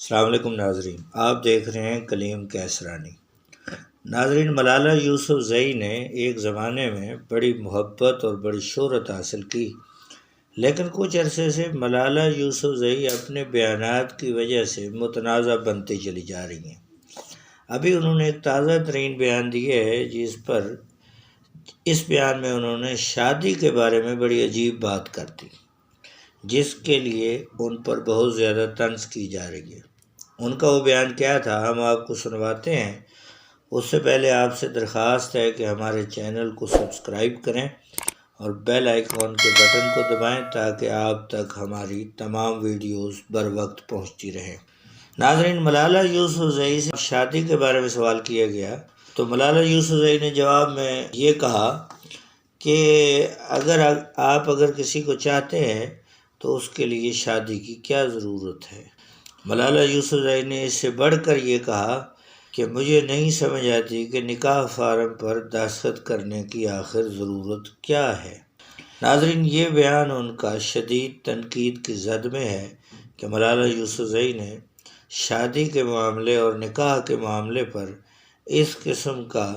السلام علیکم ناظرین، آپ دیکھ رہے ہیں کلیم کیسرانی۔ ناظرین، ملالہ یوسفزئی نے ایک زمانے میں بڑی محبت اور بڑی شہرت حاصل کی، لیکن کچھ عرصے سے ملالہ یوسفزئی اپنے بیانات کی وجہ سے متنازع بنتی چلی جا رہی ہیں۔ ابھی انہوں نے ایک تازہ ترین بیان دیا ہے اس بیان میں انہوں نے شادی کے بارے میں بڑی عجیب بات کر دی، جس کے لیے ان پر بہت زیادہ طنز کی جا رہی ہے۔ ان کا وہ بیان کیا تھا، ہم آپ کو سنواتے ہیں۔ اس سے پہلے آپ سے درخواست ہے کہ ہمارے چینل کو سبسکرائب کریں اور بیل آئیکن کے بٹن کو دبائیں تاکہ آپ تک ہماری تمام ویڈیوز بر وقت پہنچتی رہیں۔ ناظرین، ملالہ یوسفزئی سے شادی کے بارے میں سوال کیا گیا تو ملالہ یوسفزئی نے جواب میں یہ کہا کہ اگر کسی کو چاہتے ہیں تو اس کے لیے شادی کی کیا ضرورت ہے۔ ملالہ یوسفزئی نے اس سے بڑھ کر یہ کہا کہ مجھے نہیں سمجھ آتی کہ نکاح فارم پر دستخط کرنے کی آخر ضرورت کیا ہے۔ ناظرین، یہ بیان ان کا شدید تنقید کی زد میں ہے کہ ملالہ یوسفزئی نے شادی کے معاملے اور نکاح کے معاملے پر اس قسم کا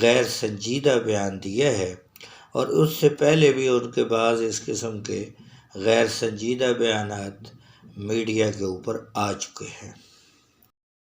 غیر سنجیدہ بیان دیا ہے، اور اس سے پہلے بھی ان کے بعض اس قسم کے غیر سنجیدہ بیانات میڈیا کے اوپر آ چکے ہیں۔